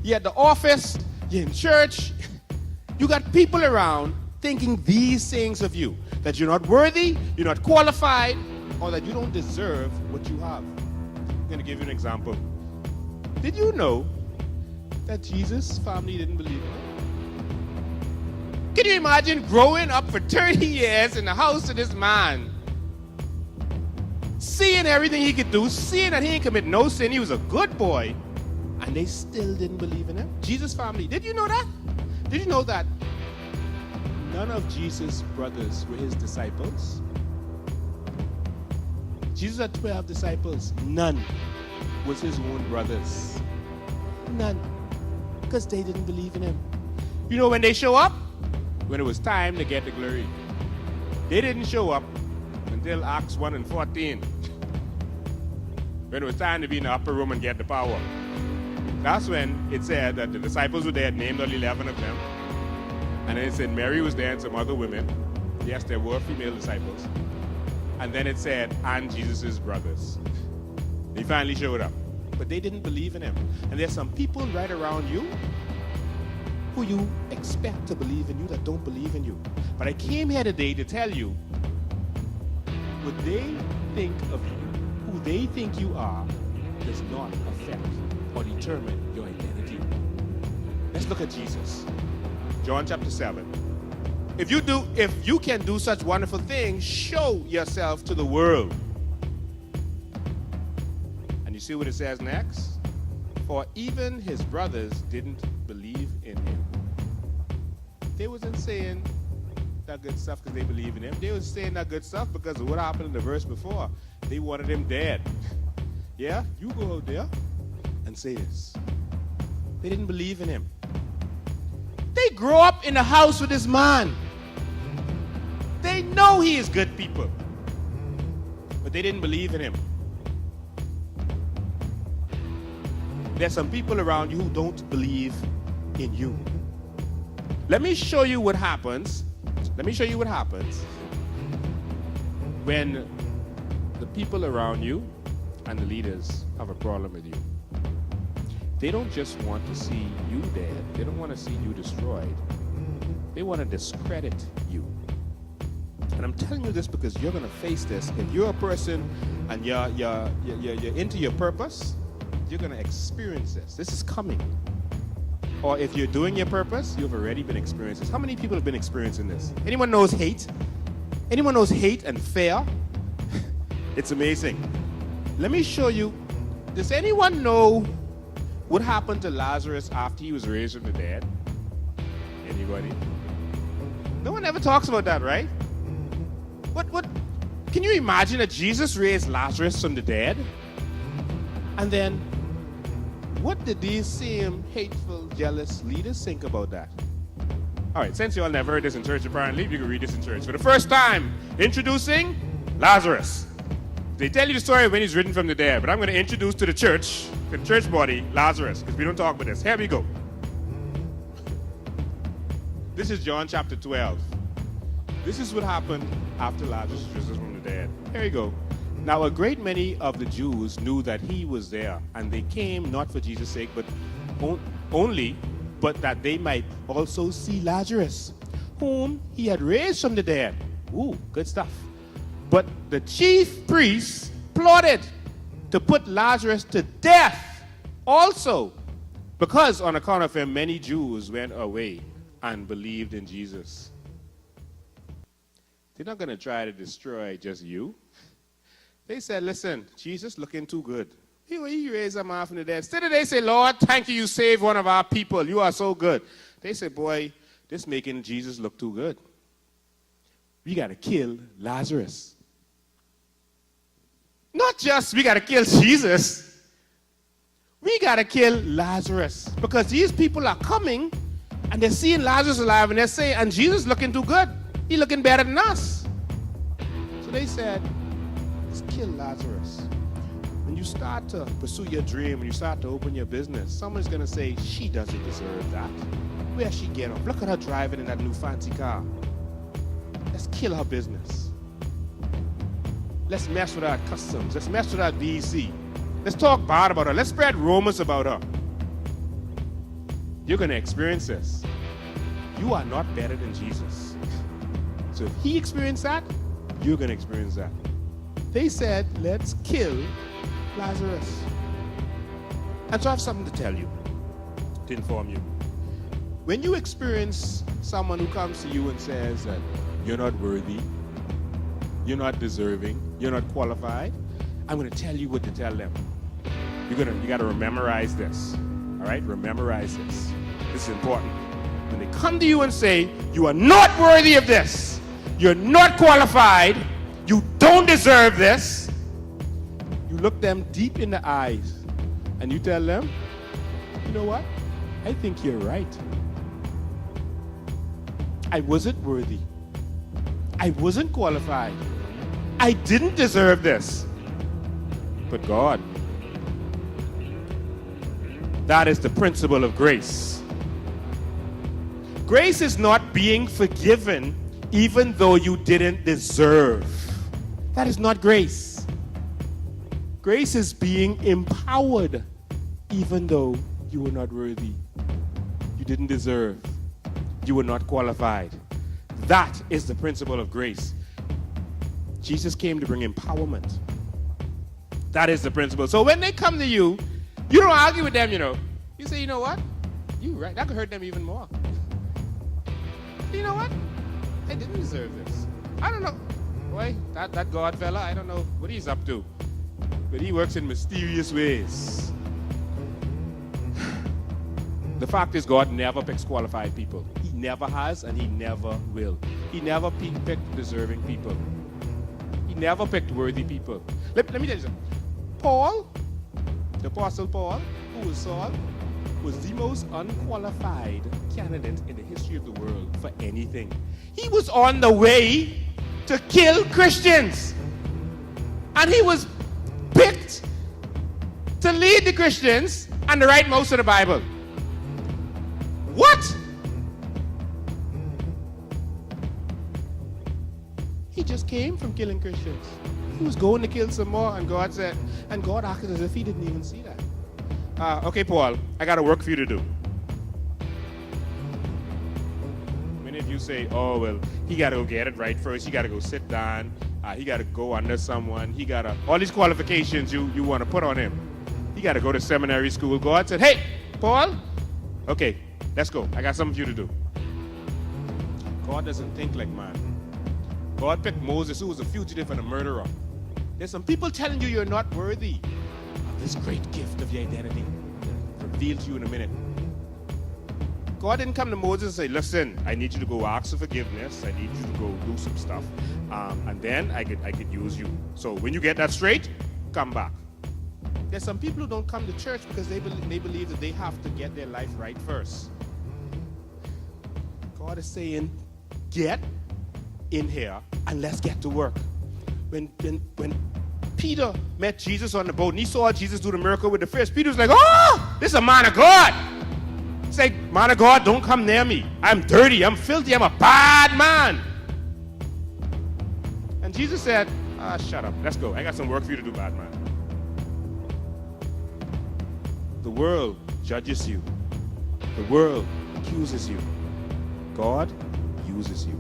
you're at the office, you're in church. You got people around thinking these things of you, that you're not worthy, you're not qualified, or that you don't deserve what you have. I'm going to give you an example. Did you know that Jesus' family didn't believe in him? Can you imagine growing up for 30 years in the house of this man, seeing everything he could do, seeing that he didn't commit no sin, he was a good boy, and they still didn't believe in him? Jesus' family. Did you know that? Did you know that none of Jesus' brothers were his disciples? Jesus had 12 disciples. None was his own brothers. None. Because they didn't believe in him. You know when they show up? When it was time to get the glory. They didn't show up until Acts 1 and 14. When it was time to be in the upper room and get the power. That's when it said that the disciples were there, named all 11 of them. And then it said Mary was there and some other women. Yes, there were female disciples. And then it said, and Jesus' brothers. They finally showed up. But they didn't believe in him. And there's some people right around you who you expect to believe in you that don't believe in you. But I came here today to tell you what they think of you, who they think you are, does not affect or determine your identity. Let's look at Jesus. John chapter 7. If you can do such wonderful things, show yourself to the world. And you see what it says next? For even his brothers didn't believe in him. They wasn't saying that good stuff because they believe in him. They was saying that good stuff because of what happened in the verse before. They wanted him dead. Yeah, you go out there and say this. They didn't believe in him. They grew up in the house with this man. They know he is good people. But they didn't believe in him. There's some people around you who don't believe in you. Let me show you what happens. Let me show you what happens when the people around you and the leaders have a problem with you. They don't just want to see you dead. They don't want to see you destroyed. They want to discredit you. And I'm telling you this because you're going to face this. If you're a person and you're into your purpose, you're going to experience this. This is coming. Or if you're doing your purpose, you've already been experiencing this. How many people have been experiencing this? Anyone knows hate? Anyone knows hate and fear? It's amazing. Let me show you. Does anyone know what happened to Lazarus after he was raised from the dead? Anybody? No one ever talks about that, right? What? Can you imagine that Jesus raised Lazarus from the dead? And then, what did these same hateful, jealous leaders think about that? All right, since you all never heard this in church, apparently, you can read this in church. For the first time, introducing Lazarus. They tell you the story when he's risen from the dead, but I'm going to introduce to the church body, Lazarus, because we don't talk about this. Here we go. This is John chapter 12. This is what happened after Lazarus was risen from the dead. Here you go. Now, a great many of the Jews knew that he was there, and they came not for Jesus' sake, but but that they might also see Lazarus, whom he had raised from the dead. Ooh, good stuff. But the chief priests plotted to put Lazarus to death also, because on account of him, many Jews went away and believed in Jesus. They're not going to try to destroy just you. They said, listen, Jesus looking too good. He raised him off from the dead. Instead of they say, Lord, thank you saved one of our people. You are so good. They say, boy, this making Jesus look too good. We got to kill Lazarus. Not just we got to kill Jesus. We got to kill Lazarus. Because these people are coming and they're seeing Lazarus alive and they're saying, and Jesus looking too good. He looking better than us. So they said, let's kill Lazarus. When you start to pursue your dream, when you start to open your business, someone's going to say, she doesn't deserve that. Where she get off? Look at her driving in that new fancy car. Let's kill her business. Let's mess with her at customs. Let's mess with her at DC. Let's talk bad about her. Let's spread rumors about her. You're going to experience this. You are not better than Jesus. So if he experienced that, you're going to experience that. They said, let's kill Lazarus. And so I have something to tell you, to inform you. When you experience someone who comes to you and says that you're not worthy, you're not deserving, you're not qualified, I'm going to tell you what to tell them. You got to memorize this. All right? Memorize this. This is important. When they come to you and say, you are not worthy of this, you're not qualified, you don't deserve this, you look them deep in the eyes and you tell them, you know what? I think you're right. I wasn't worthy. I wasn't qualified. I didn't deserve this. But God, that is the principle of grace. Grace is not being forgiven even though you didn't deserve. That is not grace. Grace is being empowered even though you were not worthy. You didn't deserve. You were not qualified. That is the principle of grace. Jesus came to bring empowerment. That is the principle. So when they come to you, you don't argue with them, you know. You say, you know what? You're right. That could hurt them even more. You know what? I didn't deserve this. I don't know. Boy, that God fella, I don't know what he's up to. But he works in mysterious ways. The fact is, God never picks qualified people. He never has, and he never will. He never picked deserving people. He never picked worthy people. Let me tell you something. Paul, the Apostle Paul, who was Saul, was the most unqualified candidate in the history of the world for anything. He was on the way to kill Christians. And he was picked to lead the Christians and to write most of the Bible. What? He just came from killing Christians. He was going to kill some more, and God said, and God acted as if he didn't even see that. Okay, Paul, I got a work for you to do. Many of you say, oh, well, he got to go get it right first. He got to go sit down. He got to go under someone. He got to, all these qualifications you want to put on him. He got to go to seminary school. God said, hey, Paul, okay, let's go. I got something for you to do. God doesn't think like man. God picked Moses, who was a fugitive and a murderer. There's some people telling you you're not worthy of this great gift of your identity. Revealed to you in a minute. God didn't come to Moses and say, listen, I need you to go ask for forgiveness. I need you to go do some stuff. And then I could use you. So when you get that straight, come back. There's some people who don't come to church because they believe that they have to get their life right first. God is saying, get in here and let's get to work. When Peter met Jesus on the boat and he saw Jesus do the miracle with the fish, Peter was like, oh, this is a man of God. He's like, man of God, don't come near me. I'm dirty, I'm filthy, I'm a bad man. And Jesus said, shut up, let's go. I got some work for you to do, bad man. The world judges you. The world accuses you. God uses you.